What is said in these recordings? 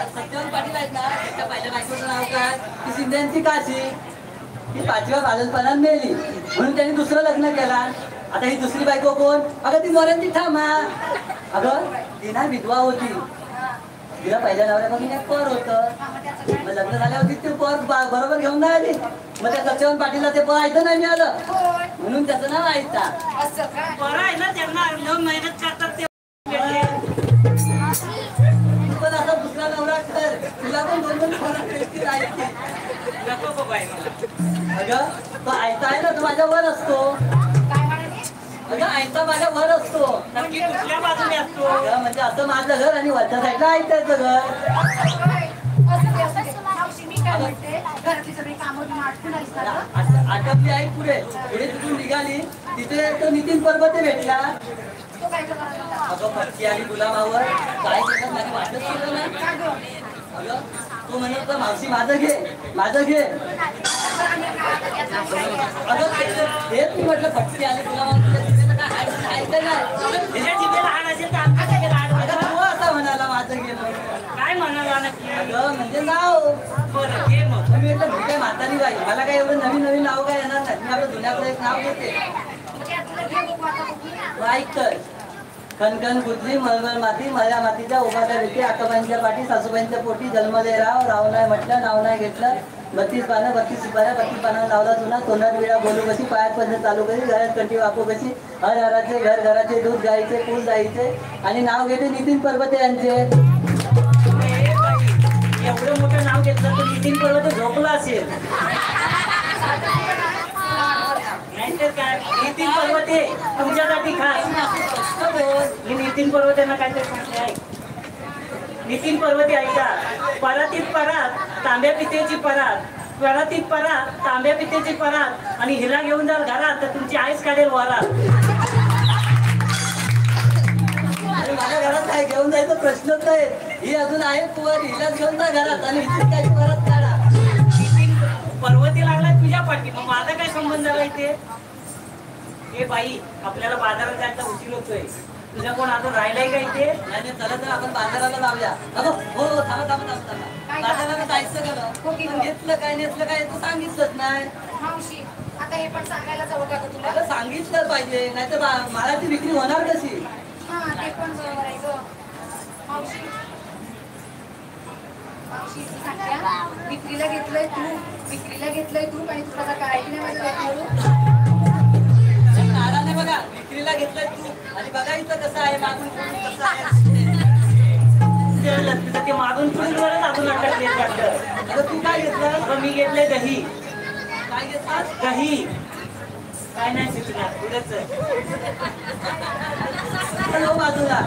सत्यवान पाटील आहेत ना, त्या पहिल्या बायकोचं नाव काय ती शिंदेची काशी, ती 5व्या बालपणात मेली म्हणून त्यांनी दुसरं लग्न केला. आता ही दुसरी बायको कोण? अगं ती मोऱ्यांची ठामा. अगं ती ना विधवा होती, तिला पहिल्या नवऱ्यापासून एक पोर होतं. मग लग्न झाल्यावर ते पोर बरोबर घेऊन नाही आली. मग त्या सत्यवान पाटीलला ते पोर ऐकतं नाही मिळालं म्हणून त्याचं नाव ऐकता. बरं आहे ना, त्यांना मेहनत करतात ते. पण आता दुसरा नवरा कर, तुला पण 2-2 पोरं भेटतील ऐकते. नको बाई मला. अगं तो ऐकता आहे ना, तो माझ्या वर असतो. अगं ऐकता माझ्या वर असतो. नक्की कुठल्या बाजूने असतो? म्हणजे असं माझं घर आणि वरच्या साईडला ऐकायचं घर. आटपली आई पुढे पुढे तिथून निघाली, तिथे तो नितीन पर्वते भेटला. अगं पक्षी आली गुलामावर काय केलं माझी वाटच केलं ना. अगं तो म्हणत मावशी माझं घे माझं घे. अगं हेच मी म्हटलं पक्षी आली गुलामावर असा म्हणाला माझं घे. काय म्हणाला नक्की? अगं म्हणजे नाव. बरं घे मग. मी म्हटलं मी काय म्हातारी बाई, मला काय एवढं नवीन नवीन नाव काय येणार नाही. मी आपलं जुन्याकडे एक नाव घेते. ऐक तर, खनखन गुजली मळमळ माती, माझ्या मातीच्या उभाट्या भीती, आकाबाईंच्या पाठी सासूबाईंच्या पोटी जन्मले राव. राव नाही म्हटलं नाव नाही घेतलं. 32 पानं 32 सुपाऱ्या 32 पानावर लावला चुना. तोंडात विळा बोलू कशी, पायात पद्धत चालू कशी, घरात कंठी वापू कशी. हर हराचे घर घराचे दूध गायचे फुल जायचे आणि नाव घेते नितीन पर्वते यांचे. एवढं मोठं नाव घेतलं तर नितीन पर्वते झोपला असेल. नाहीतर काय, नितीन पर्वते तुमच्यासाठी खास. मी नितीन पर्वतेंना काहीतरी सांगते आहे. नितीन पर्वते ऐका, परातीत परात तांब्या पितेची परात, परातीत परात तांब्या पितेची परात आणि हिला घेऊन जाल घरात तर तुमची आईच काढेल वरात. माझ्या घरात काय घेऊन जायचं प्रश्नच नाही. ही अजून आहे कुवारी, हिलाच घेऊन जा घरात आणि हिची काय परत काढा. नितीन पर्वती लागला तुझ्या पाठी, मग माझा काय संबंध आहे ते? हे बाई आपल्याला बाजारात जायचा उशीर होतोय, तुझ्या कोण अजून राहिलाय का इथे? नाही चला तर आपण बाजाराला जाऊया. अगं हो हो थांबा थांबा थांबा. बाजाराला जायचं का? घेतलं काय नेसलं काय तू सांगितलंच नाही. मावशी आता हे पण सांगायला जाऊ का तुला? अगं सांगितलं पाहिजे, नाही तर मालाची विक्री होणार कशी? हा ते पण बरोबर आहे ग मावशी. मावशी सांगत्या विक्रीला घेतलंय तू, विक्रीला घेतलंय तू आणि तुला काय नाही माझं लेकरू. नाराने बघा विक्रीला घेतलंय तू आणि बघा इथं कसं आहे मागून कसं आहे. ते मागून पुढूनवरच अजून अटकले वाटतं. अगं तू काय घेतलं? मी घेतलंय दही. काय घेतलं? दही. काय नाही शिकणार पुढेच बाजूला.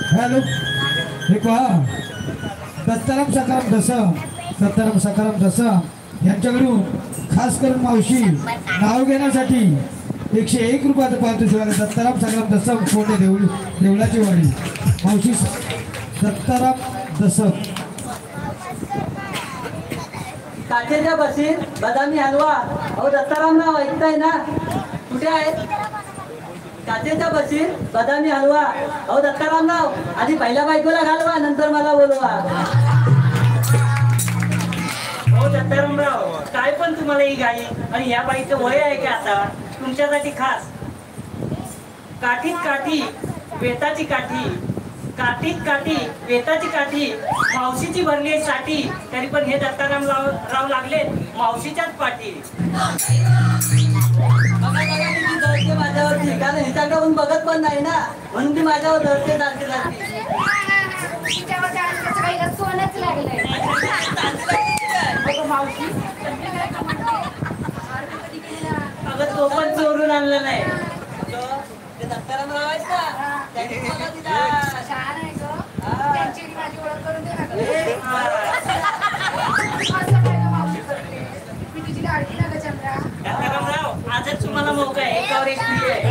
हॅलो हे पहा सत्ताराम सकाराम दसा यांच्याकडून खास करून मावशी नाव घेण्यासाठी 101 रुपयाचं पावती शिवाय सत्ताराम सकाराम दसा कोटे देवळाची वाडी मावशी सत्ताराम दसक काचेच्या बशीत बदामी हलवा. अहो दत्तारामराव ऐकताय ना? कुठे आहेत? काचेच्या बशीत बदामी हलवा. अहो दत्तारामराव, आधी पहिल्या बायकोला घालवा, नंतर मला बोलवा. हो दत्तारामराव, काय पण तुम्हाला ही गाई आणि या बाईचं वय आहे का आता? तुमच्यासाठी खास काठीत काठी वेताची काठी, काठीत काठी वेताची काठी, मावशीची भरली आहे साठी, तरी पण हे दत्तारामराव लागले मावशीच्याच पाठी. बघा किती धरते माझ्यावरती, कारण हिच्याकडून बघत पण नाही ना, म्हणून ती माझ्यावर धरते सारखी सारखी. तिच्यावर त्याचं काही सोनच लागलंय. अगं मावशी, तुमच्या काय का म्हणते? अर्थ कधी केला? अगं तो पण चोरून आणलं नाही. ते दत्तारामराव आहेत ना, त्यांनी मला दिला. छान आहे गं. त्यांची आणि माझी ओळख करून दे ना गं. असं काय गं मावशी करते? मी तुझी लाडकी ना गं चंद्रा. दत्तारामराव, आजच तुम्हाला मौका आहे, एकावर एक फ्री आहे.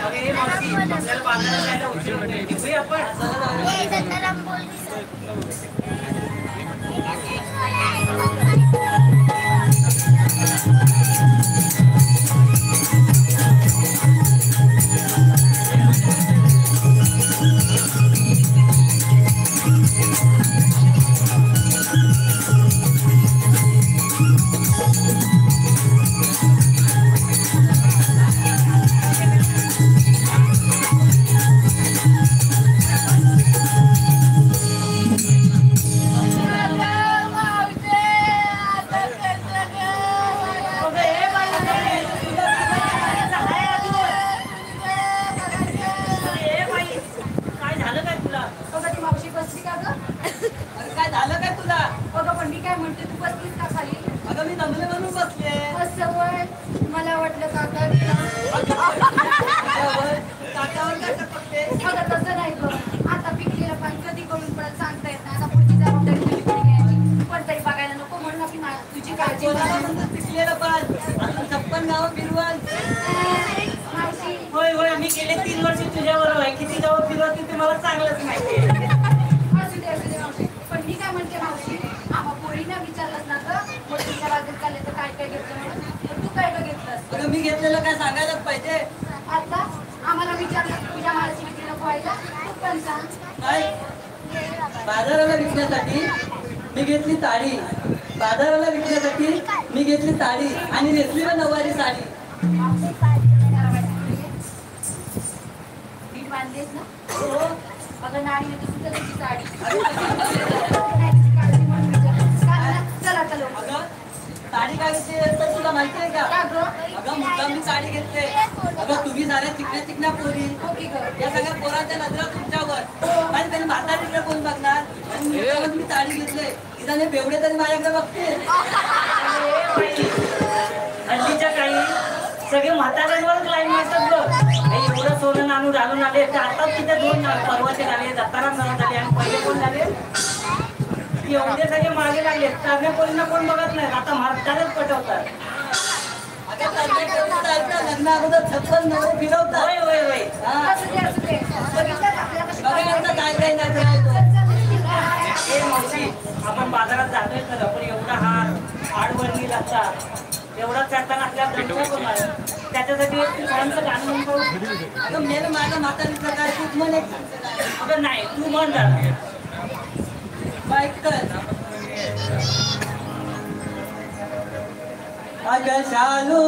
अरे मावशी, आपल्याला बाजारात जायला उशीर होतोय. निघूया आपण. होय होय, मी गेले 3 वर्ष तुझ्याबरोबर आहे. किती गावं फिरवते ते मला चांगलंच माहिती आहे. असू दे मावशी. पण मी काय म्हणते मावशी, आम्हा पोरीना विचारलंस ना गं, मग तुझ्या बागेत चालले तर काय काय घेतलं म्हणून? पण तू काय काय घेतलंस? अगं मी घेतलेलं काय सांगायलाच पाहिजे. आता आम्हाला विचारलं तुझ्या मालाची विक्री नको व्हायला, तू पण सांग. काय? बाजाराला विकण्यासाठी मी घेतली ताडी, बाजाराला विकण्यासाठी मी घेतली ताडी आणि नेसली व नऊवारी साडी. नीट बांधलीस ना? हो. अगं नाणी तर सुद्धा तुझी साडी. चला चलो. अगं साडी काय घेतली तर तुला माहिती आहे का? अगं मुद्दाम मी साडी घेतले. अगं तुम्ही साऱ्या चिकण्या चिकण्या पोरी, या सगळ्या पोरांच्या नजरा तुमच्यावर, आणि त्यांनी म्हातारीकडे कोण बघणार? आणि मी साडी घेतले, इथं बेवडे तरी माझ्याकडे बघते. हल्लीच्या काही सगळे म्हाताऱ्यांवरच लाईन मारतात बघ. एवढं सोनं नाणून घालून आले तर आता तिथे 2 पर्वते झाले, दत्तारामराव झाले आणि पहिले कोण झाले? एवढे सगळे मागे लागले. करण्या पोरींना कोण बघत नाही, आता म्हातारेच पटवतात. लग्ना अगोदर 56 नवरे फिरवतात. होय होय होय. असू दे असू दे. बघा काय काय नाही. ए मावशी, आपण बाजारात जातोय खरं, पण एवढा हात आडवणी लागतात, एवढा चढताना आपल्याला दमछाक होणार. त्याच्यासाठी एक छानसं गाणं म्हणतो. अगं मेलं माझ्या म्हातारीचं काय तूच म्हणे. अगं नाही, तू म्हण जरा. अगं शालू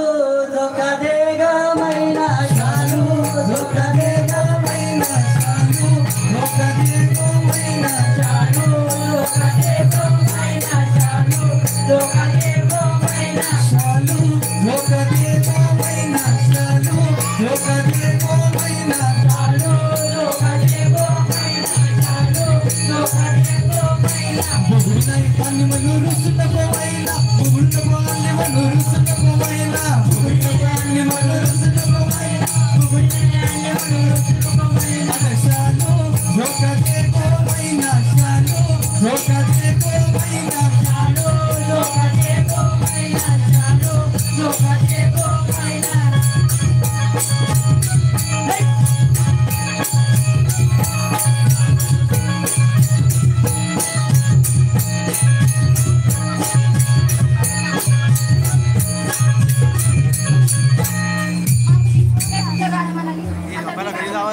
धोका दे ग मैना, शालू धोका दे ग मैना, शालू धोका दे ग मैना, शालू धोका दे ग मैना, शालू धोका दे ग मैना, शालू धोका दे ग मैना, शालू धोका दे ग मैना, शालू धोका दे ग मैना, शालू धोका दे ग मैना. बघू नाही पाणी म्हणून रुसून नको मैना, बघू नको आणि म्हणून रुसून नको मैना, बघू नको आणि म्हणून रुसून नको मैना, बघू नको आणि म्हणून रुसून नको मैना. शालू धोका दे ग मैना, शालू धोका दे ग मैना, शालू धोका दे ग मैना, शालू धोका दे ग मैना.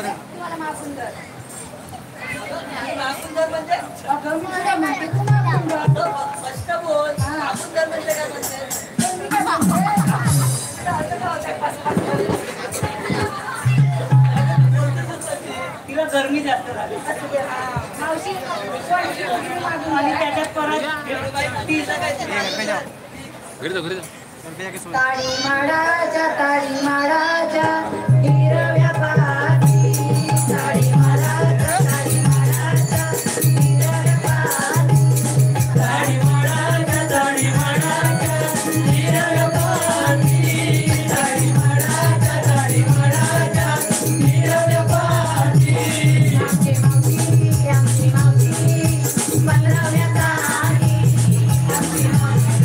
तुम्हाला महासुंदर महासुंदर म्हणजे अगं मी तुला म्हणते तू महासुंदर स्पष्ट बोल. महासुंदर म्हणजे काय म्हणते? तर मी काय म्हणते असं का होतंय? तिला गरमी जास्त झाली मावशी आणि त्याच्यात परत ताळी माडाच्या हिरव्या पाती ताळी माडाच्या हिरव्या पाती ताळी माडाच्या हिरव्या पाती ताळी माडाच्या हिरव्या पाती आमची मावशी 15व्या तारी आमची मावशी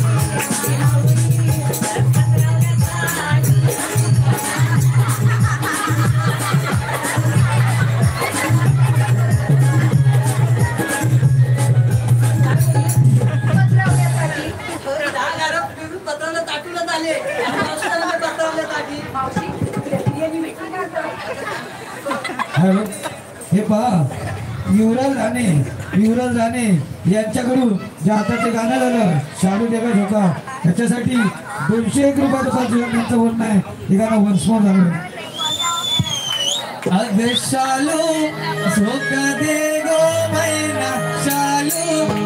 पत्राला ताटूनच आले. पत्राला ताटी मावशी बिर्याणी भेटली का गं? हॅलो हे पहा युवराज राणे यांच्याकडून जे आताचे गाणं झालं शालू देगा झोका त्याच्यासाठी 201 रुपयाचं त्यांचं म्हणणं आहे. हे गाणं वन्समोर झालं. अगं शालू झोका दे गो मैना शालू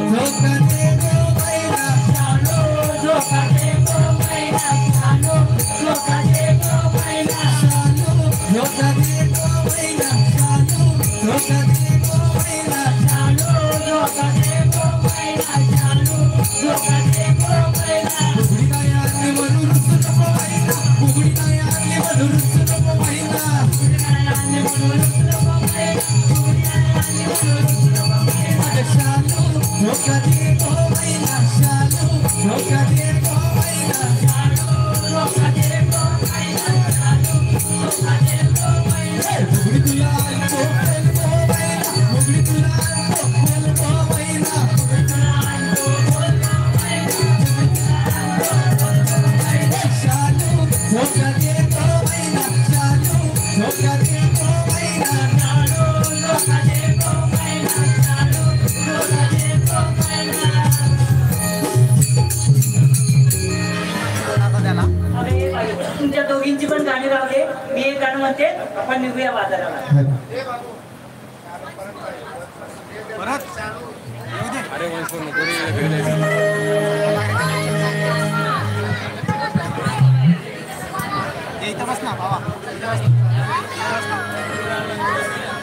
झोका दे गो मैना शालू झोका दे गो मैना शालू झोका दे गो मैना शालू झोका दे गो मैना शालू झोका दे गो मैना शालू झोका दे गो मैना शालू झोका दे गो मैना बुगडी नाही आणली म्हणून रुसू नको मैना बुगडी नाही आणली म्हणून रुसू नको मैना बुगडी नाही आणली म्हणून रुसू नको मैना बुगडी नाही आणली म्हणून रुसू नको मैना शालू झोका दे गो मैना शालू झोका दे गो मैना शालू झोका दे गो मैना शालू झोका दे गो मैना बुगडी तुला आणतो बोल गो मैना बुगडी तुला आणतो बोल गो मैना बुगडी तुला आणतो बोल गो मैना शालू झोका दे गो मैना शालू झोका दे गो मैना शालू झोका दे गो मैना शालू झोका दे गो मैना. अरे बाई, तुमच्या दोघींची पण गाणी राहते. मी एक गाणं म्हणते, आपण निघूया बाजाराला. इथं बस ना बाबा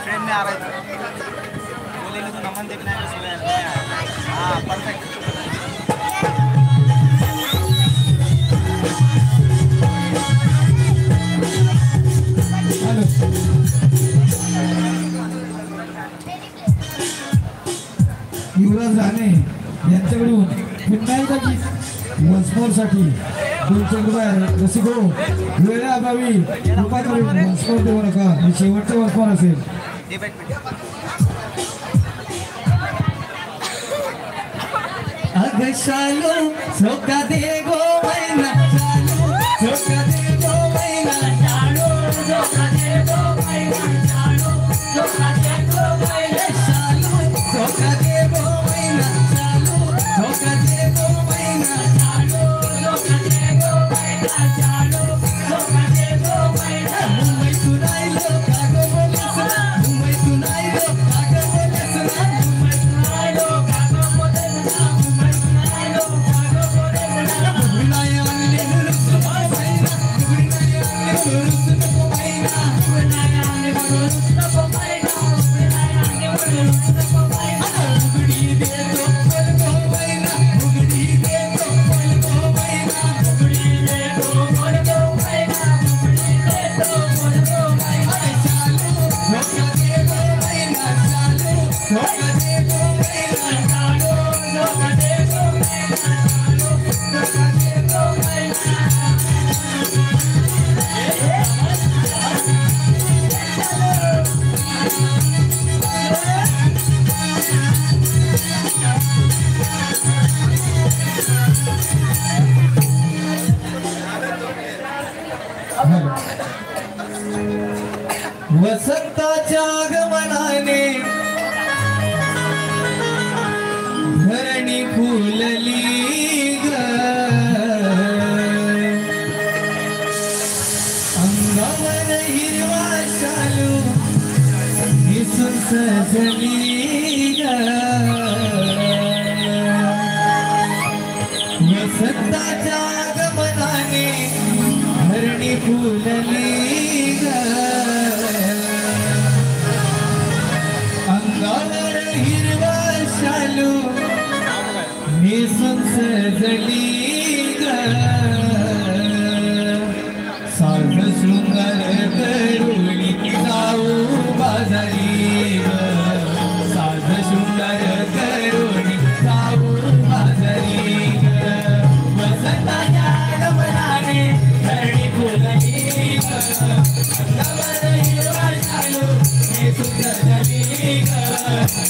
ट्रेन में आ रहे थे बोलेंगे तो नमन देखना है सुबह हाँ परफेक्ट युवराज राणे यांच्याकडून पुन्हा एकदा गीत वन्समोरसाठी 200 रुपये रसिको वेळेअभावी कृपा करून वन्समोर देऊ नका. हे शेवटचं वन्समोर असेल. अगं शालू झोका दे गो मैना शालू झोका दे गो मैना शालू झोका दे गो मैना शालू झोका दे गो मैना शालू झोका दे गो मैना शालू झोका दे गो मैना शालू झोका दे गो मैना शालू झोका दे गो मैना. मुंबईतून आलो का गं बोलस ना मुंबईतून आलो का गं बोलस ना मुंबईतून आलो का गं बोलस ना मुंबईतून आलो का गं बोलस ना बुगडी नाही आणली वसंताच्या आगमनाने धरणी फुलली ग, अंगावर हिरवा शालू दिसून सजली ग, वसंताच्या आगमनाने धरणी फुलली ग, अंगावर हिरवा शालू नेसून सजली ग, साज शृंगार करुणी जाऊ बाजारी ग, साज शृंगार करुणी जाऊ बाजारी ग, वसंताच्या आगमनाने धरणी फुलली ग, अंगावर हिरवा शालू नेसून सजली ग,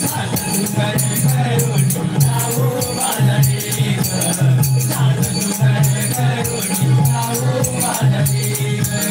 साज शृंगार करुणी जाऊ बाजारी ग, साज शृंगार करुणी जाऊ बाजारी ग.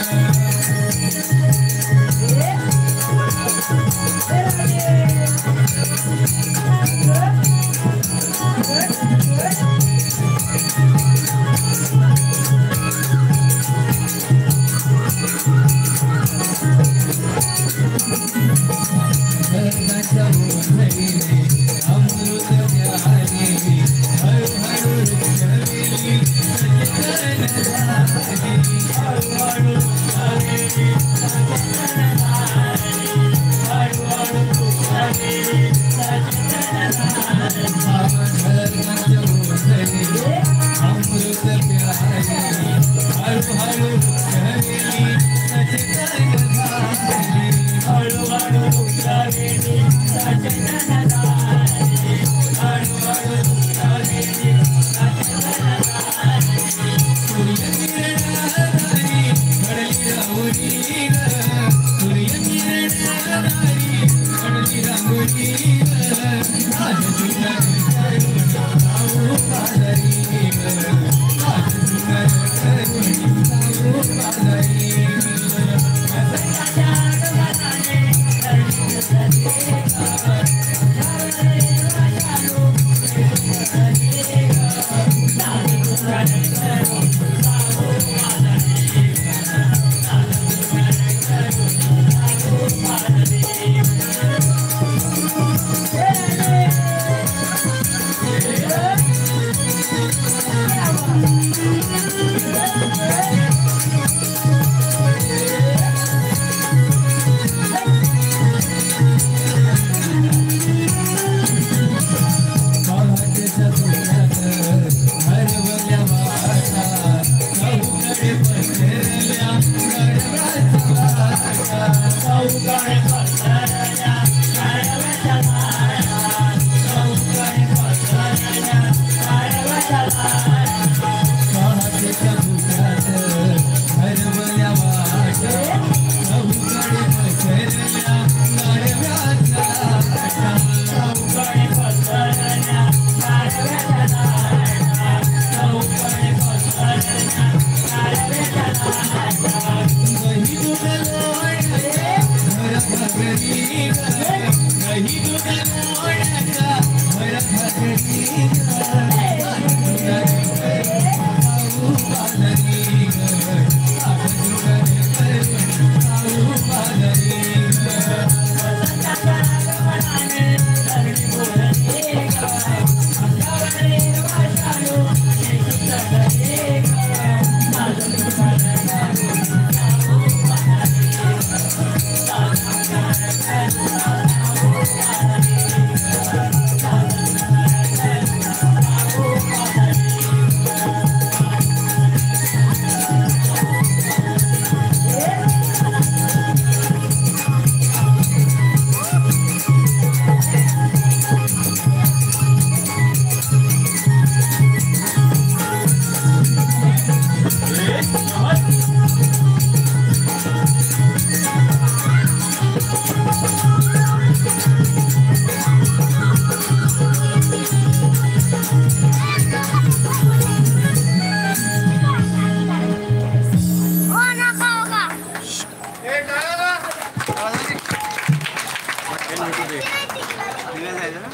दिव्या जायचं ना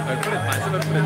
भरपूर आहेत माणसं भरपूर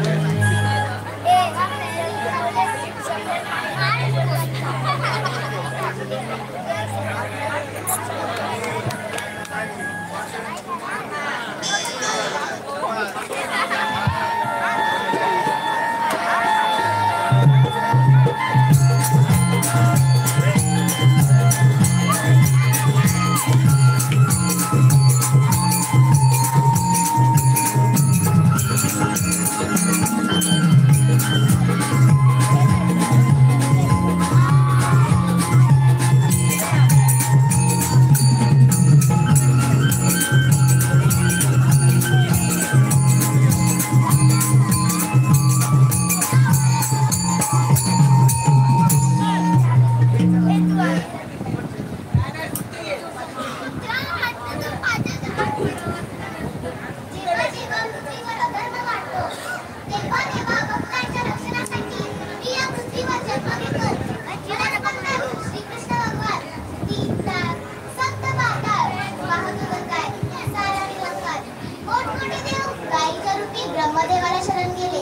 ब्रह्मदेवाला शरण गेले.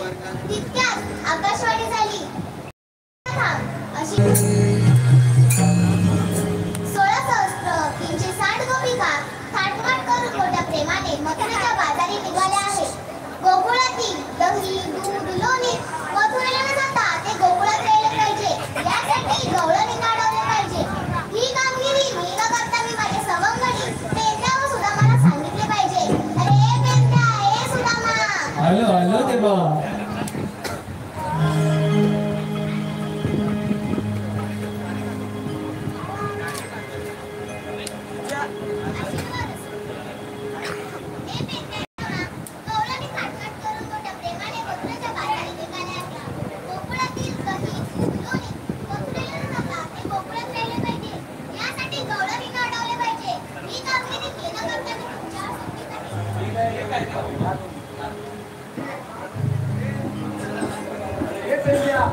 तितक्यात आकाशवाणी झाली. 16,360 गोपिका थाटमाट करून मोठ्या प्रेमाने मथुरेच्या बाजारी निघाल्या आहेत. गोकुळातील दही, दूध, लोणी मथुरेला न जाता ते गोकुळात राहिले पाहिजे. यासाठी गवळण काढवले पाहिजे. ही कामगिरी मी न करता मी माझे सवंगडी पेंद्या व सुदामाला सांगितले पाहिजे. अरे पेंद्या, ए सुदामा. आलो आलो देवा.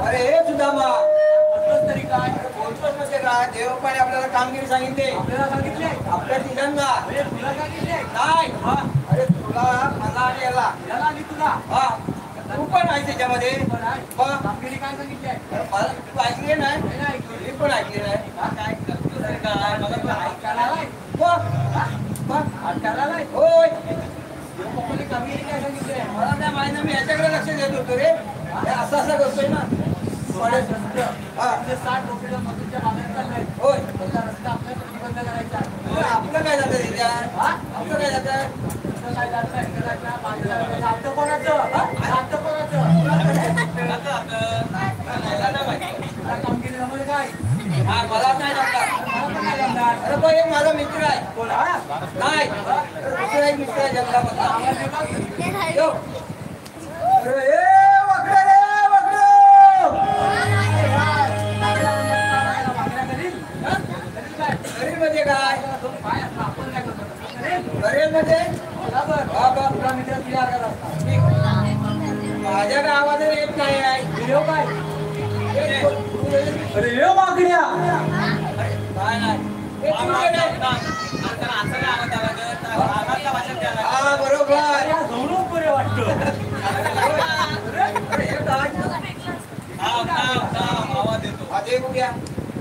अरे हे सुदामा, तरी काय बोलतोच नसते का? देवपाने आपल्याला कामगिरी सांगितली. आपल्या तिघांना नाही. अरे तुला, मला आणि याला हा तू पण आहे त्याच्यामध्ये. कामगिरी काय सांगितली? मला तू ऐकली नाही? मी पण ऐकली नाही. काय करतो तरी काय? मला तू ऐकायला होय. कामगिरी काय सांगितली? मला काय माहिती, मी याच्याकडे लक्ष देत होतो रे. असं असं करतोय ना. 60 लोकांच्या मधूनच्या बाहेर चाललंय. होय, त्याचा रस्ता आपल्याला प्रतिबंध करायचा. आपलं काय जातं त्याच्यात? आपलं काय जातं? काय जातं? कोणाचं कामगिरी जमलं काय? मला नाही जमणार. अरे पण एक माझा मित्र आहे. नाही, दुसरा एक मित्र आहे जंगलामधला. मध्ये काय माझ्या गावात येत नाही आहे. अरे ये मागण्या काय नाही. हा बरोबर वाटतो.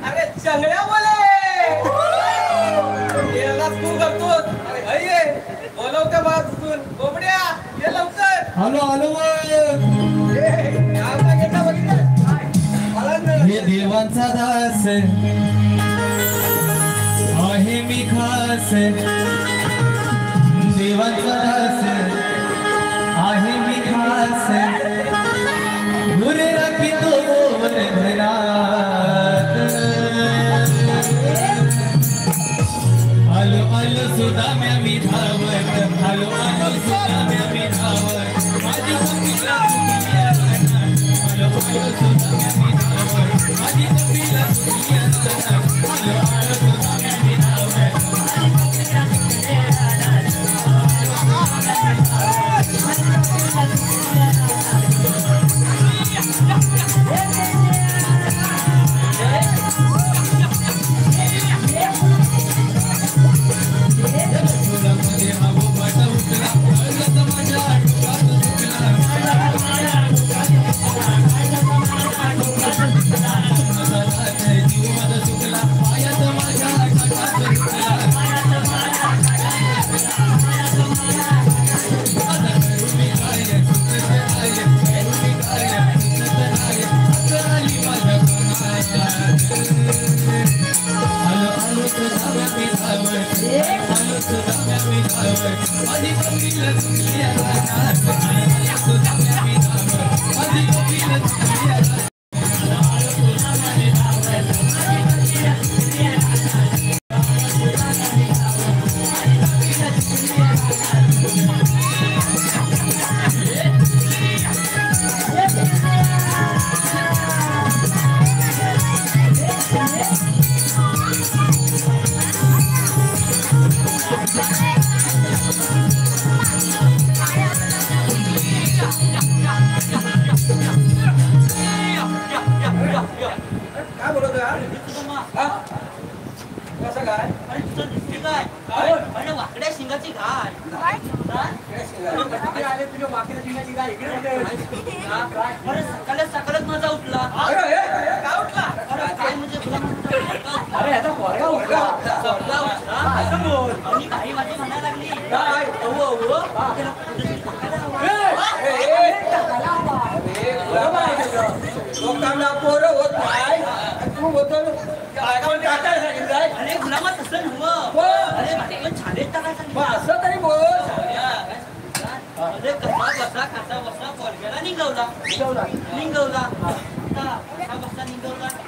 अरे चंगड्या बोले तू करतो. अरे बोलवते बा तिथून. गोबड्या ये लवकर. आलो आलो. हे देवांचा दास आहे मी खास. देवांचा दास आहे मी खास. गुरे राखितो वर्धनात. आलो आलो सुदाम्या मी धावत. आलो आलो सुदाम्या मी धावत. माझी कपिला सुखिया राहणार. आलो आलो सुदाम्या मी धावत. माझी कपिला सुखिया राहणार. आलो आलो सुदाम्या मी धावत. काय बोलतोय हा? कसं काय वाकड्या शिंगाची घाट आले तुझ्या वाकडे शिंगाची गाय इकडे सकाळच माझा उठला काय उठला काय म्हणजे तुला अरे ह्याचा पोरगा उठला असं बोल आणि काही माझी म्हणायला लागली काय लोकांना पोरं होत नाही तू होतो टाकायला सांगितलंय अरे गुलामा तसं नव्हतं अरे माझे पण छानेच टाकायला मग असं तरी बोल अरे कसा बसा पोरग्याला निघवला निघवला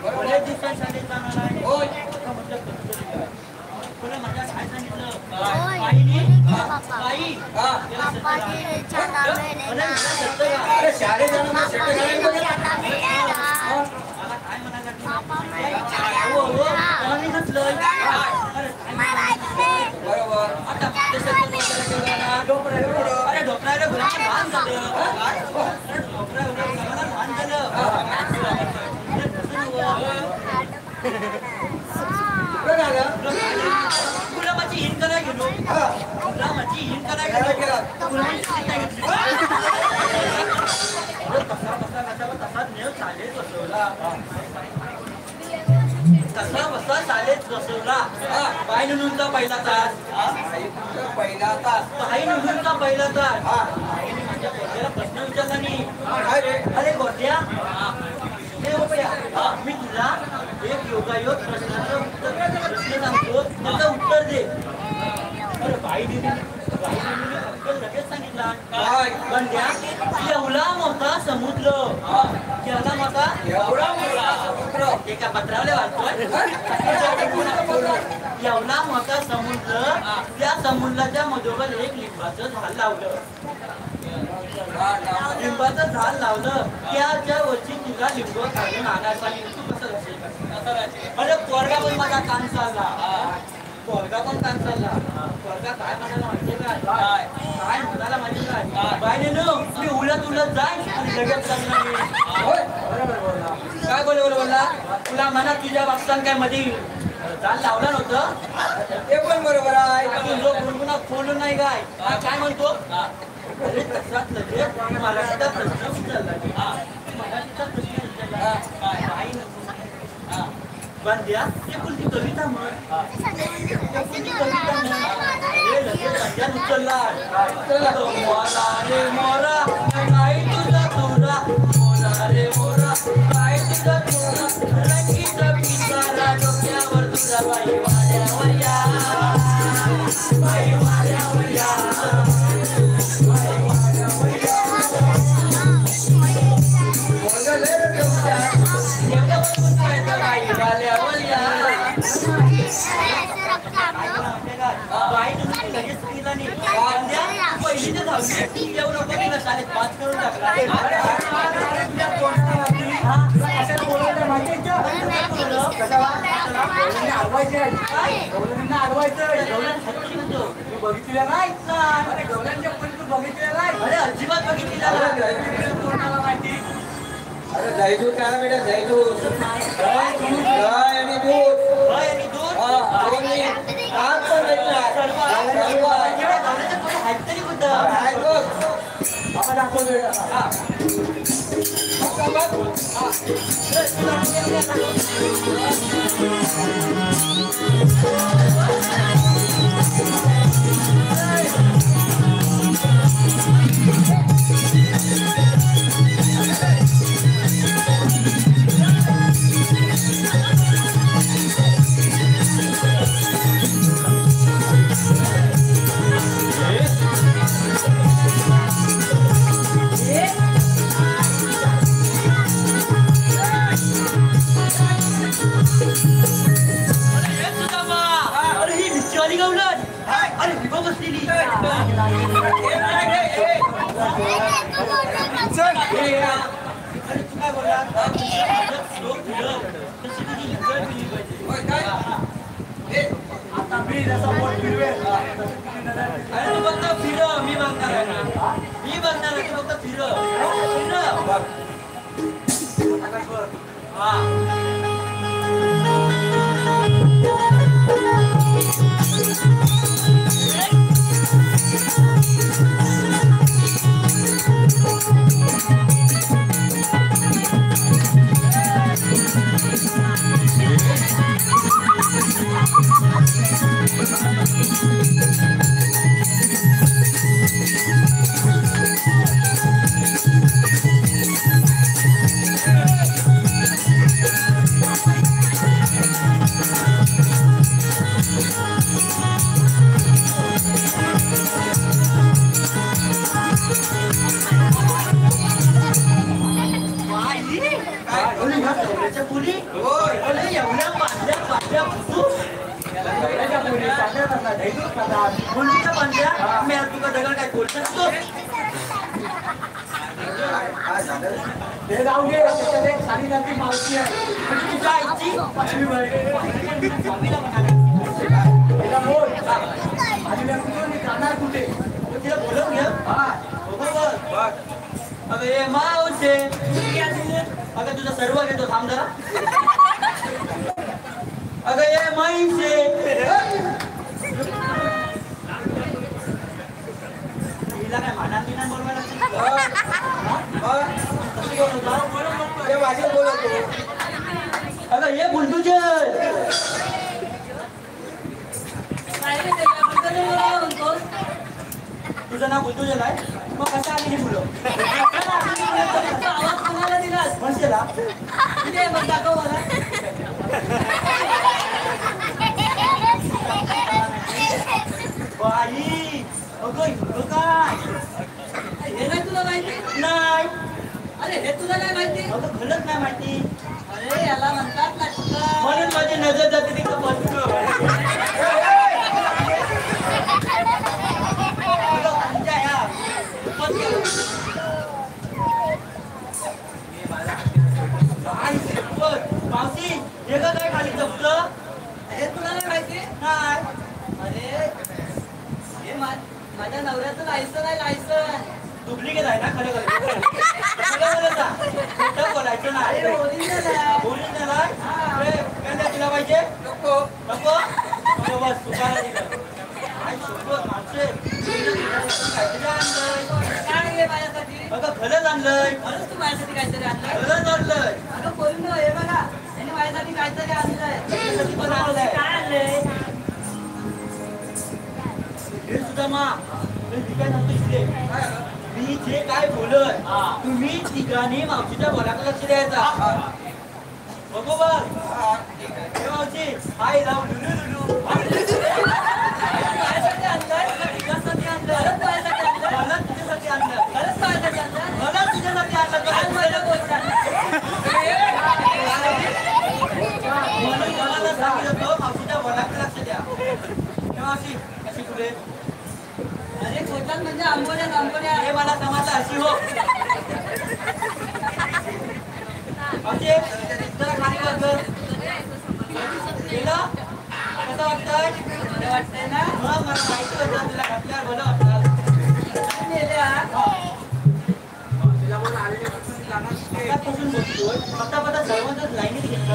बरेच दिवसात शाळेत जाणार आहे होय आता म्हटलं कसं काय? तुला माझ्या काय सांगितलं आईने आई हा त्याला सत्तर आहे. अरे शाळेत जाणं मग शेती करायला पाहिजे. मला काय म्हणायला हो त्याला मी नसलं अरे काय म्हणायला बरोबर आता ते सत्तर वर्षाला गेला ना अरे ढोकळाला गुलामाला लहान झालं अरे ढोकळा गुलामाला लहान झालं अरे कसं नव्हतं? कुठं झालं गुलामाची हिंड करायला गेलो हा गुलामाची हिंड करायला काय गेलो केलं गुलामाची हिंड नाही घेतली अरे तसा नेव चालेल बसवला तसा चालेल बसवला पाय नुनूनचा पहिला तास पहिला तास पाय नुनूनचा पहिला तास हा आईने माझ्या गोट्याला प्रश्न विचारला नाही काय रे अरे गोट्या हे गोट्या मी तुला एक योगायोग प्रश्नाचं उत्तर प्रश्न सांगतो त्याचं उत्तर दे अरे बाई दिदी लगेच सांगितला काय गंड्या एवढा मोठा समुद्र केवढा मोठा एवढा मोठा समुद्र एका पत्रावले वाचतोय एवढा मोठा समुद्र त्या समुद्राच्या मधोमध एक लिंबाचं झाड लावलं लिंबाचं झाड लावलं त्याच्या वरची तुला लिंब खाली मागायला पाहिजे तू कसं असेल अरे पोरगा पण माझा कान चालला पोरगा पण कान चालला पोरगा काय म्हणाला माहितीये काय काय म्हणाला माहिती काय बायने न मी उलट जाय आणि लगेच लग्न होय बरोबर बोलला काय बोलला तुला म्हणा तुझ्या बाबतान काय मध्ये झाड लावलं नव्हतं ते पण बरोबर आहे तू जो गुणगुणा खोलून नाही काय काय म्हणतो अरे तसाच लगेच मराठीचा प्रश्न विचारला मराठीचा प्रश्न विचारला काय नको बांध्या ते कोणती कविता म्हण कोणती कविता म्हण अरे लगेच बांध्या उचलला मोरा रे मोरा काय तुझा तुरा मोरा रे मोरा काय तुझा तुरा रंगीत पिसारा डोक्यावर तुझा बाई वाड्यावर या बाई वाड्यावर या बघितलेला नाही गवळ्यांच्या पण तू बघितलेला नाही अरे अजिबात बघितलेला कोणाला माहिती अरे दहीदूध काय बेटा दहीदूध गाय आणि दूध दूध हा दोन्ही आज पण भेटणार तरी कुठं आपण दाखव बेटा हा खाली गावलं अरे विभा बसलेली अरे तू काय बोलला आता मी जसा बोट फिरवेल अरे तू फक्त फिर मी बघणार आहे ना मी बघणार आहे तू फक्त फिर हा मावशी आहे तुझ्या आईची पाचवी जाणार कुठे तिला बोलवून घ्या अगं ये मावशे अगं तुझा सर्व घेतो थांब जरा अगं ये माईशे तिला काय माना की नाही बोलवायला अगं ये बुलटूचे तुझं नाव बुलटूजल आहे मग कसं आली ही मुलं आवाज कोणाला दिलास म्हणशेला किती मग दाखव मला बाई अगं काय हे नाही तुला माहिती नाही अरे हे तुला नाही माहिती अगं खरंच नाही माहिती अरे याला म्हणतात नाटक म्हणून माझी नजर जाते तिकडं मावशी हे का काय खाली जपलं हे तुला नाही माहिती नाही अरे हे माझ्या नवऱ्याचं लायसन आहे लायसन डुप्लिकेट आहे ना खरं खरं बोलायचं ना ओरिजिनल आहे काय तुला पाहिजे नको नको बस तुकाला दिलं अगं खरंच आणलंय खरंच तू माझ्यासाठी काहीतरी आणलंय खरंच आणलंय अगं बोलून हे बघा त्यांनी माझ्यासाठी काहीतरी आणलंय पण आणलंय काय आणलंय हे सुद्धा मा काय नव्हतं मी जे काय बोलत तुम्ही तिघांनी मावशीच्या बोलाकडे लक्ष द्यायचा बरोबर मावशी हाय जाऊ लुलू अरे खोटात म्हणजे आंबोड्या हे मला समजलं अशी हो जरा खाली वाटत गेलं कसं वाटतंय ना मग मला माहिती होतं तुला घातल्यावर बरं वाटतं आता सर्वांच लाईनीत घेतलं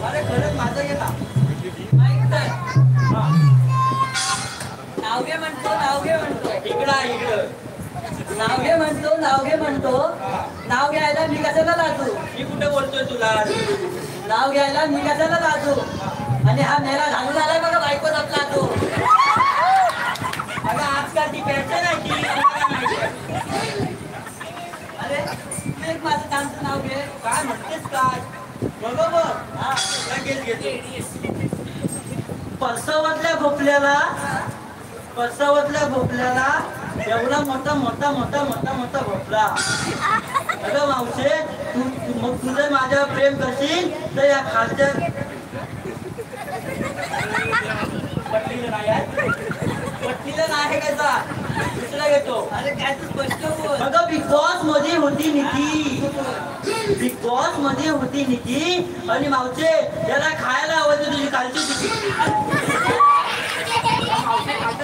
अरे खरंच माझं गेला नाव घे म्हणतो इकडं नाव घे म्हणतो नाव घ्यायला मी कशाला लाजू मी कुठे बोलतोय तुला नाव घ्यायला मी कशाला लाजू आणि हा मेला घालून आलाय बघा बायकोच आपला तो अगं आजकाल ती फॅशन आहे ती अरे तू एक माझं डान्सचं नाव घे काय म्हणतेस काय बरोबर हा लगेच घेतो परसावातल्या भोपल्याला एवढा मोठा भोपला अगं मावशे तू मग तुझं माझ्यावर प्रेम करशील तर या खालच्या अरे काय तू स्पष्ट बोल. अगं बिग बॉस मध्ये होती निकी. बिग बॉस मध्ये होती निकी आणि मावचे याला खायला हवं तुझी कालची तिकी.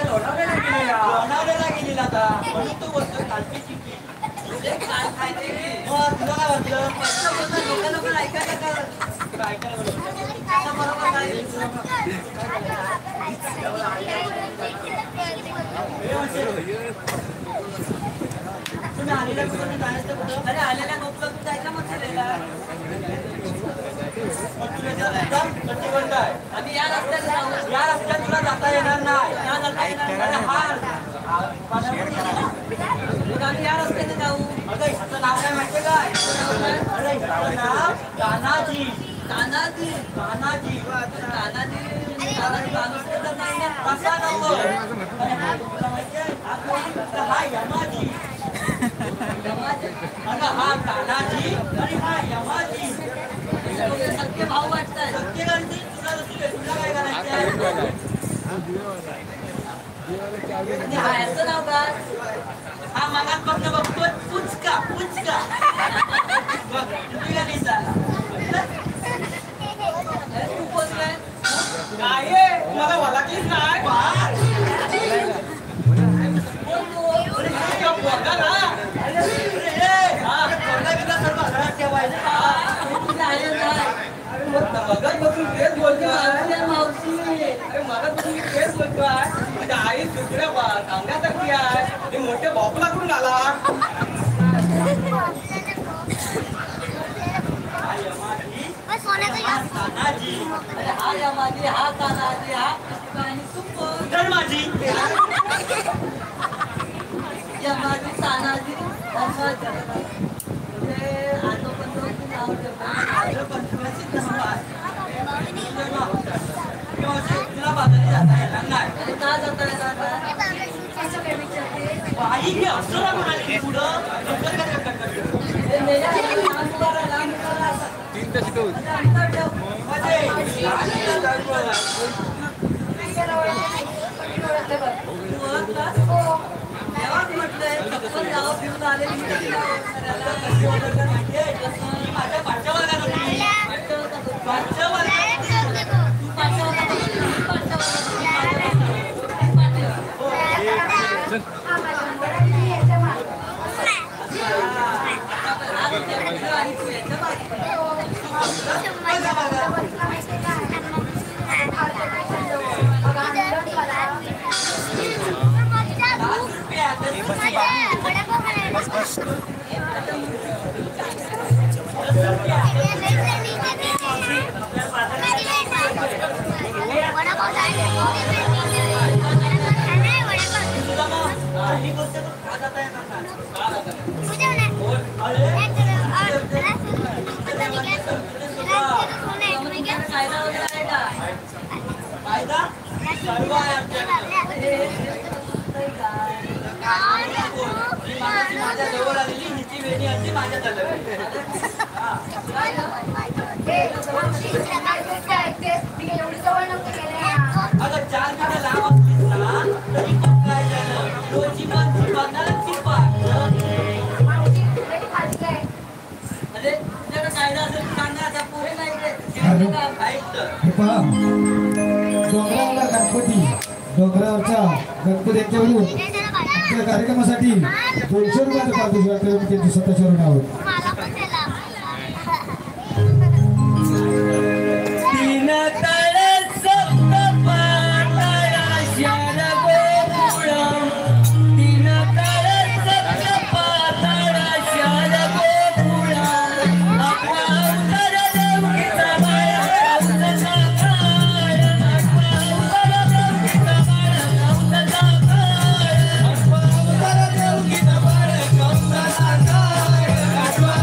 लोणावळ्याला गेलेला आता म्हणून तू बोलतो कालची तिकी. काय खायचे की? मग तुला काय वाटलं? स्पष्ट बोलतो, लोकांना पण ऐकायला का? तुला ऐकायला बोलतो. आता बरोबर काय? तुम्ही आलेल्या कुठं जायचं कुठं? अरे आलेल्या गोपला तू जायचा मग ठरलेला. मग तुला जायचं कट्टीबंद आहे. आम्ही या रस्त्याने जाऊ. या रस्त्यात तुला जाता येणार नाही. या जाता येणार अरे नाही. मग आम्ही या रस्त्याने जाऊ. अगं ह्याचं नाव काय माहितीये काय? अरे ह्याचं नाव तानाजी. तानाजी. तानाजी. तानाजी माणूस तर नाही ना. कसा नको? अरे हा तुला माहितीये? हा यमाजी. अगं हा तानाजी आणि हा यमाजी. सत्य भाऊ वाटतात. प्रत्येकाची तुला जशी आहे, तुला काय करायचं? ह्याचं नाव काय? हा मागासपासून बघतोय पुचका पुचका. बघ किती गाणी झाला. अरे तू बोलतोय. काय आहे? मला वळखलीच नाही. बोल तू. अरे काय बोलला ना? अरे हा बोलला गेला सर्व घरात ठेवायचं का? तुम्ही आले नाही. मगच बघून तेच बोलतोय. मावशी, मावशी. अरे मला तुम्ही तेच बोलतोय. म्हणजे आई दुसऱ्या सांगण्यासारखी आहे. हे मोठे बापूला करून आला. हा यमाजी, हा तानाजी. अरे हा यमाजी, हा तानाजी, हा पुष्पा आणि तू कोण? उधर माझी. यमाजी, तानाजी, धर्माजी. म्हणजे आजोबांचं नाव ठेवलं. आलं पंचवार्षिक नाव आहे. तुला बाजारी जाता येणार नाही. अरे का जाता येणार नाही? बाई हे असं ना म्हणाली पुढं. हे मेल्या लांब उभा राहा, लांब उभा राहा. अरे अंतर ठेव. तू ओळखलास? तेव्हाच म्हटलंय, चप्पल नावं घेऊन आले मी तुला करायला. कशी ओळखलं माहितीये? कसं? माझ्या पाठच्या वर्गात होती. वाटतं होतं तू. पाठच्या वर्गात. तू पाठच्या वर्गात होती, तू पाठच्या वर्गात होती, तू पाठच्या वर्गात होती. आणि तू याच्या बाजूला. ही गोष्ट का जाता येणार नाही? का जाता येणार? कायदा वगैरे आहे का? कायदा सर्व आहे आमच्याकडे. माझ्या जवळ आलेली हिची वेणी अशी माझ्या जवळ. अगं 4 मीटर लांब असलीस ना तरी पण काय झालं? दोनची पण चिपकणार चिपक. अरे तुझ्याकडे कायदा असेल तर सांग ना, आता पोहे नाही रे. ऐकतं. हे पहा डोंगरावरला गणपती डोंगरावरच्या गणपतीच्यावरून त्या कार्यक्रमासाठी 200 रुपयाचं पारितोषिक आपल्याला त्यांची स्वतःच्या नावावर. तीन तळे सप्त पाताळा शार गोकुळम. तीन तळे सप्त पाताळा शार गोकुळम. आपला अवतार देवकीचा बाळ कौतुका काळ. आपला अवतार देवकीचा बाळ कौतुका काळ. आपला अवतार देवकीचा बाळ कौतुका काळ.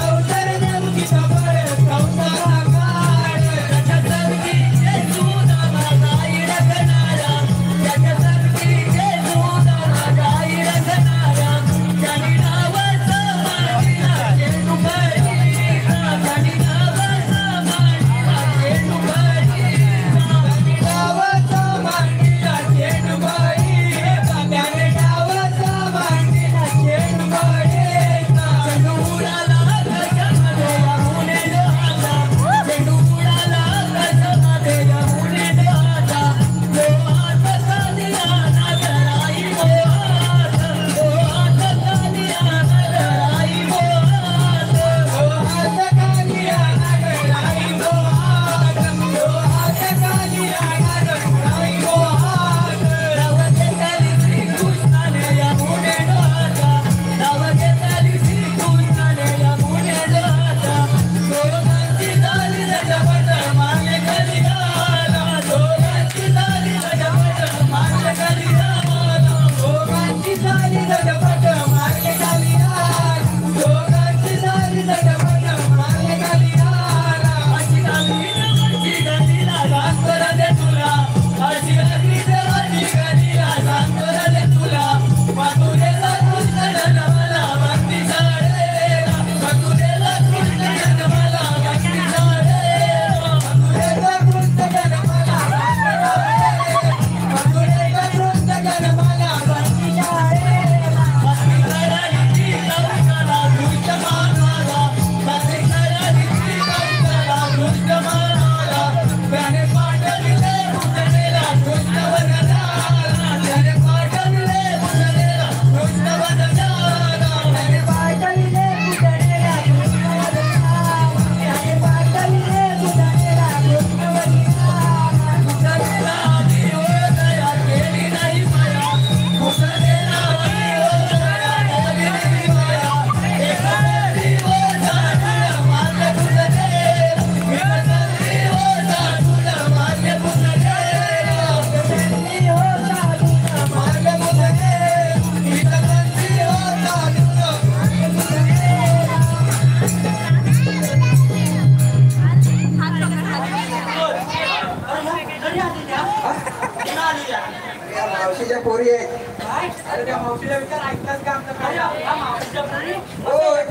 मावशीच्या पोरी आहेत. काय? अरे त्या मावशीला विचार ऐकतात का आमचं काय? या मावशीच्या पोरी? होय.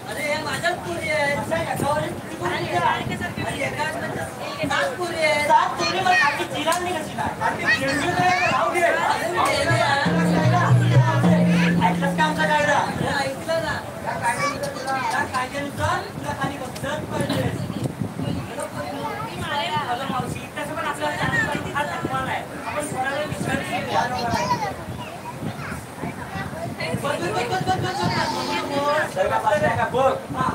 अरे हे माझ्याच पुरी आहेत. असं आहे का? आणि एकाच सात पुरी आहेत. सात पोरी मग आधी चिरांनी कशी नाही? आणि ती खेळली नाही, राहू दे. अरे मी गेले आहे. ऐकलंस का आमचा कायदा? हे ऐकलं ना. या कायद्यानुसार तुला या कायद्यानुसार तुला खाली बसलंच पाहिजे. अगं मावशी, तसं पण आपल्याला त्यानंतर हा तक्रार आहे. आपण कोणाला विश्वास नाही ठेवायला. जर का बसलाय का बघ. हा.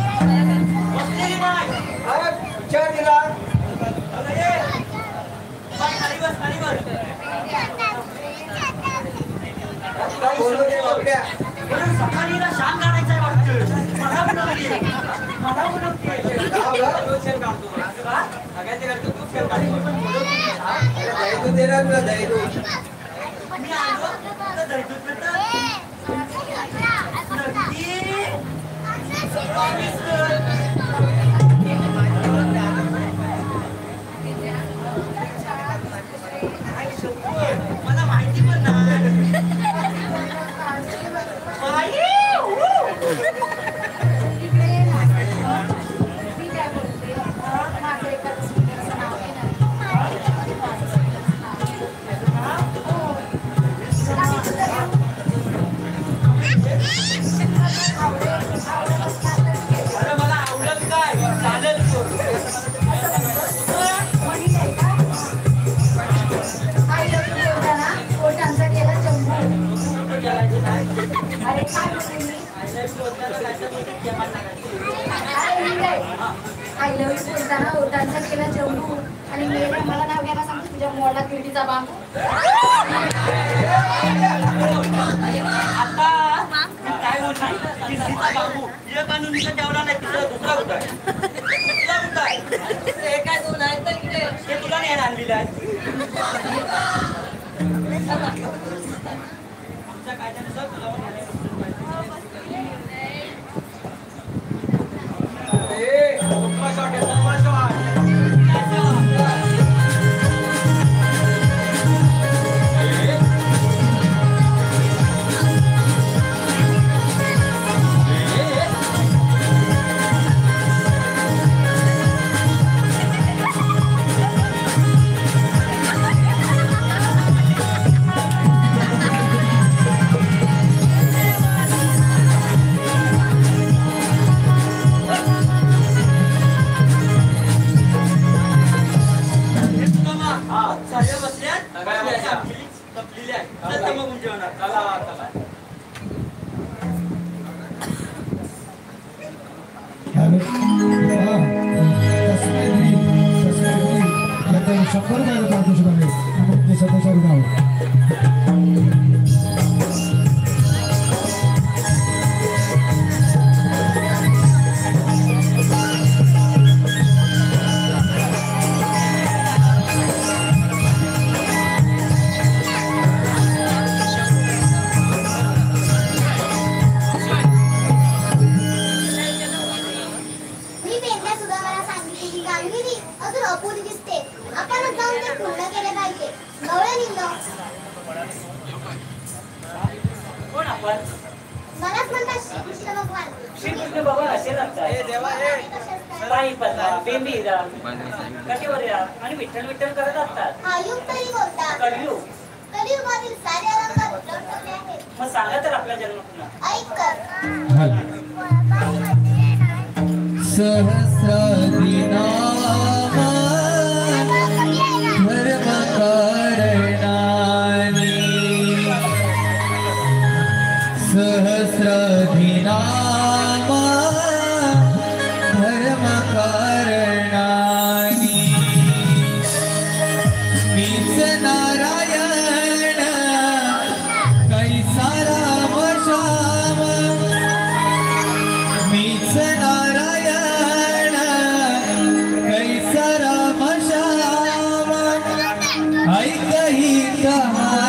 बसलेली बाई. अरे विचार दिला. अगं ये. बाई, खाली बस, खाली बस. तुला बोललो ते बापड्या. म्हणून सकाळी ना शान काढायचंय वाटतं. मला बोलवते. मला बोलवते. जाऊ गं. तू शेण काढतो बरं. का? सगळ्यांच्या घरचं तूच शेण काढतो. अरे दही दे ना तुला दही दूध. मी आलो तर दैदूत मिळतं. नक्की. मला माहिती पण नाही. बाई, इकडे ये ना. मी काय बोलते, माझं एका सिंगरचं नाव आहे ना. अरे मला आवडत काय? चालेल तो. म्हणी आहे का? आई लग्न बोलताना पोटांचा केला जम्बू. अरे काय बोलते मी? अरे मी काय? आई लव्ह यू बोलताना ओटांचा केला जम्बू आणि मेरे मला नाव घ्यायला सांगतो तुझ्या मोडला किडीचा बांबू. आता मी काय बोलणार? किल्लीचा बाबू. एक कानुनीचा जेवढा नाही तुझा दुसरा कुठं आहे? दुसरा कुठं आहे? हे काय दोन आहेत तर इकडे. ते तुला नाही आणलेलं आहे. आमच्या कायद्यानुसार तुला पण आणायला ए, सुपर शॉट आहे, सुपर शॉट. साऱ्या बसल्यात. संपलेली आहे. चल तर मग तुमच्या होणार. चला चला. शंभर रुपये पारितोषिक आहे. आपण सदस्य नाव मी पेंड्या सुद्धा मला सांगितलेली कामगिरी अजून अपुरी दिसते. आपणच जाऊन ते पूर्ण केले पाहिजे. गवळ्या निघलो. कोण आपण? मलाच म्हणतात श्रीकृष्ण भगवान. श्रीकृष्ण बाबा असे ए लागतात. देवा ए. बाई पल्ला, बेंबी हिरा, कटेवर या आणि विठ्ठल विठ्ठल करत असतात. हा युग तरी बोलतात. कलियुग. कलियुगातील साऱ्या रंगात लोटलेले आहेत. मग सांगा तर आपला जन्म पुन्हा. ऐक कर. सहस्राधिनाम धर्म कारणानि सहस्राधिनाम धर्म कारणानि मीच नारायण कैसा राम श्याम मीच नारायण कैसा राम श्याम ऐकही कहा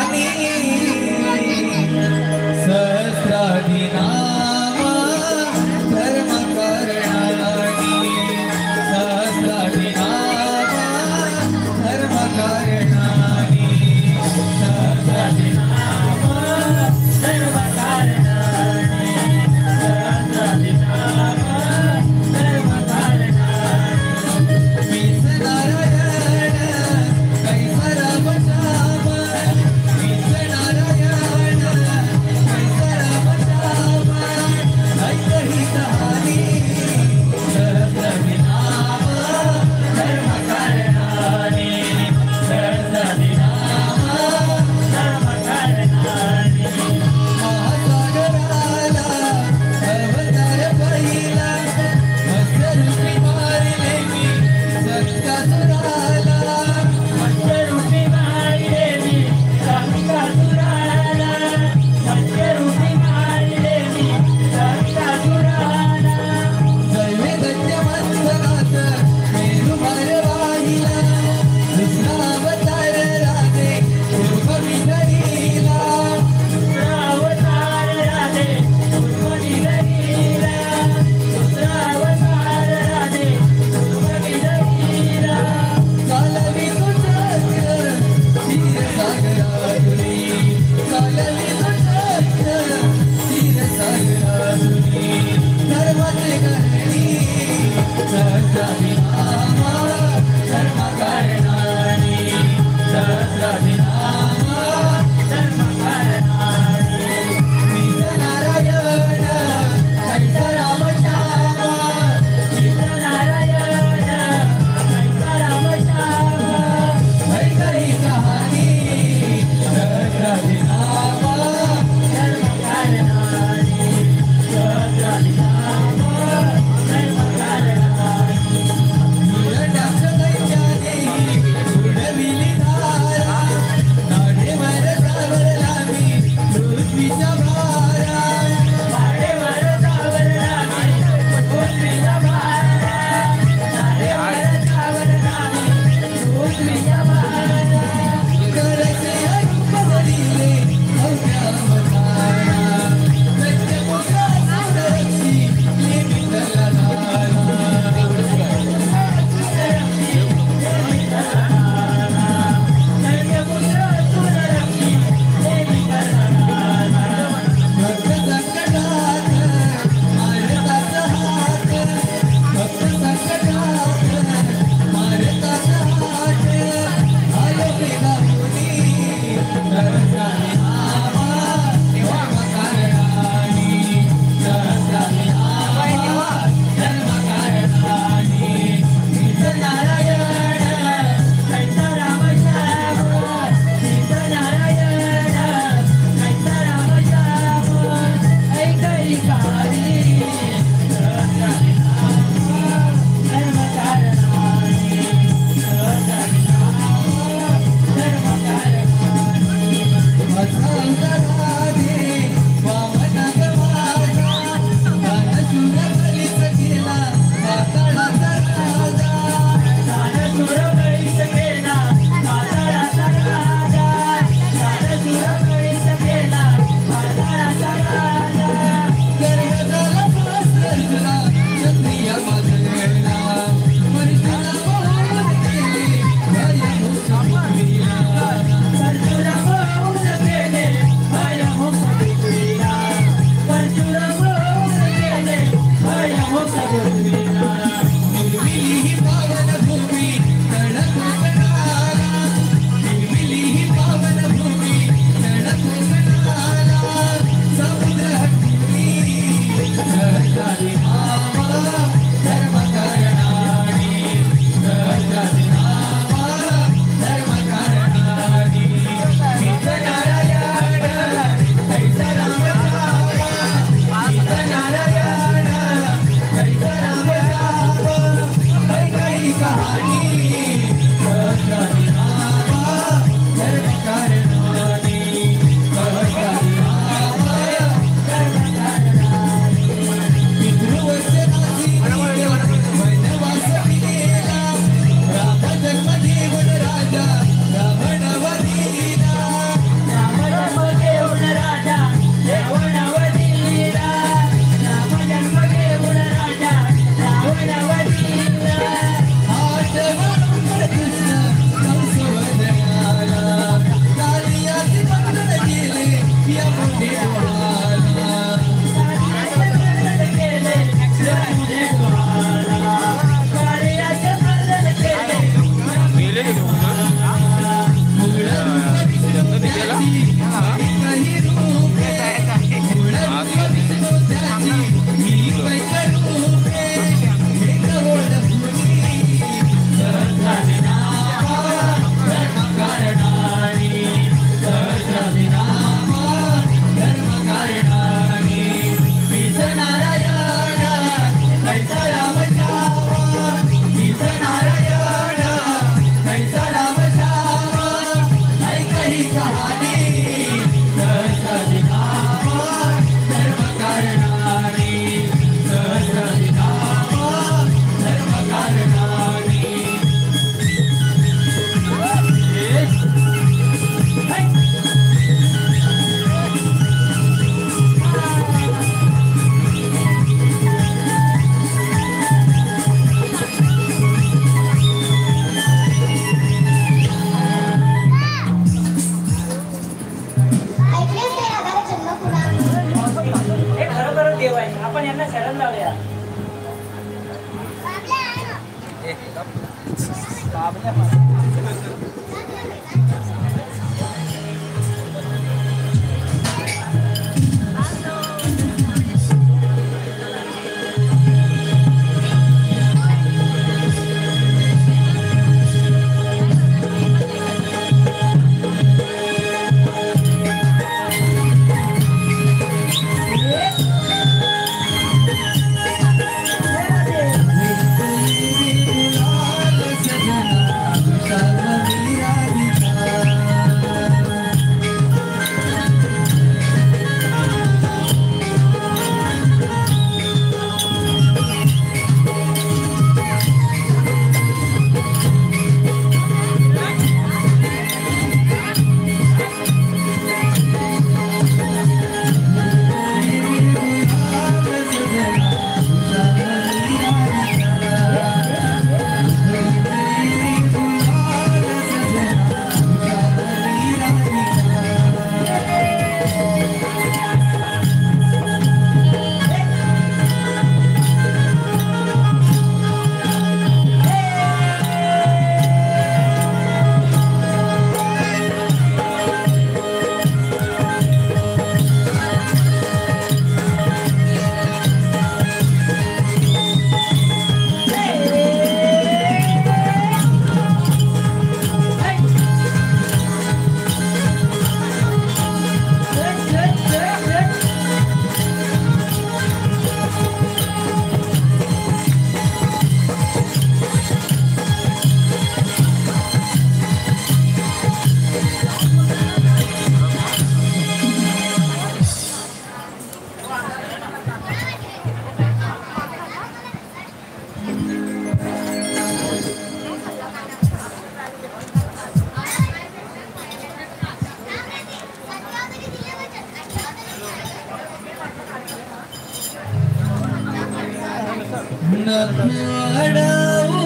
नखवडाऊ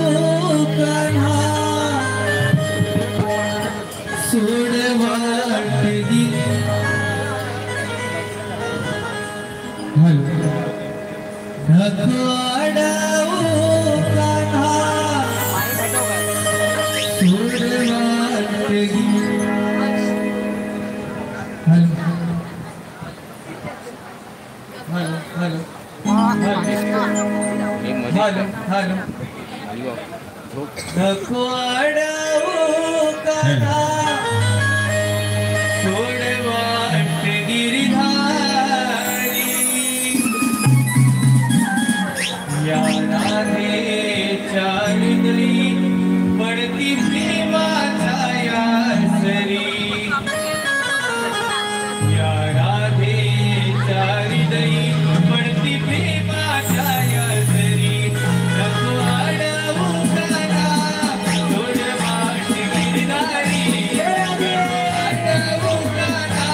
कान्हा सोड वाटगी नखवडाऊ कान्हा सोड वाटगी हॅलो नखवडाऊ कान्हा सोड वाटगिरी या राधेच्या हृदयी पडती प्रेमाच्या यासरी या राधेच्या हृदयी पडती प्रेमाच्या यासरी नको अडवू कान्हा सोड वाट गिरधारी नको अडवू कान्हा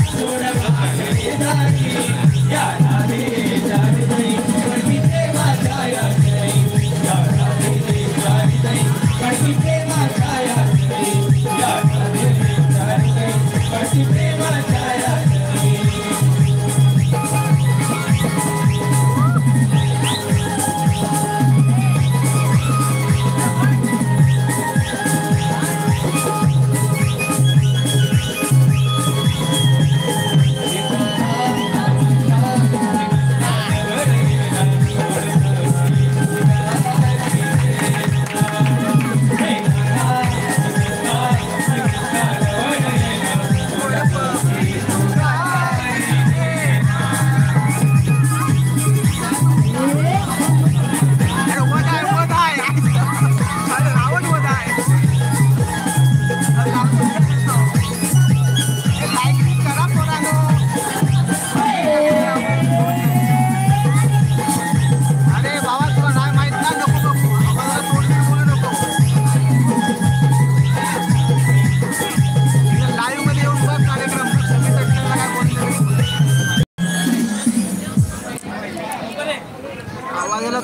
सोड वाट गिरधारी या राधेच्या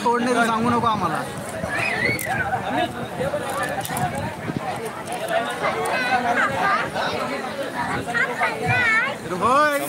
तोडणे सांगू नको आम्हाला. होय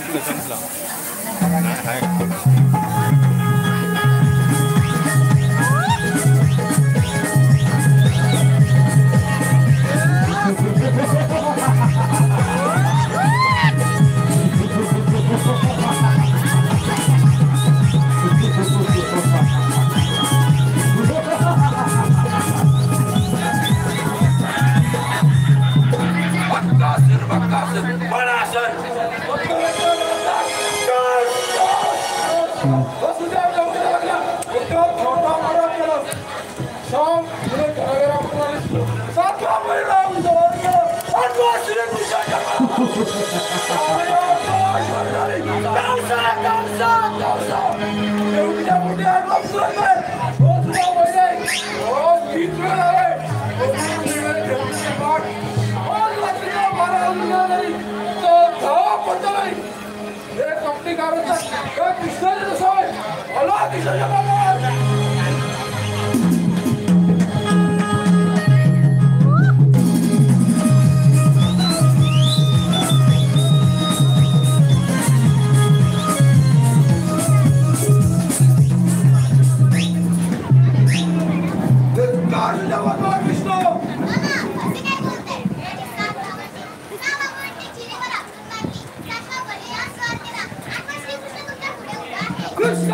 कृष्ण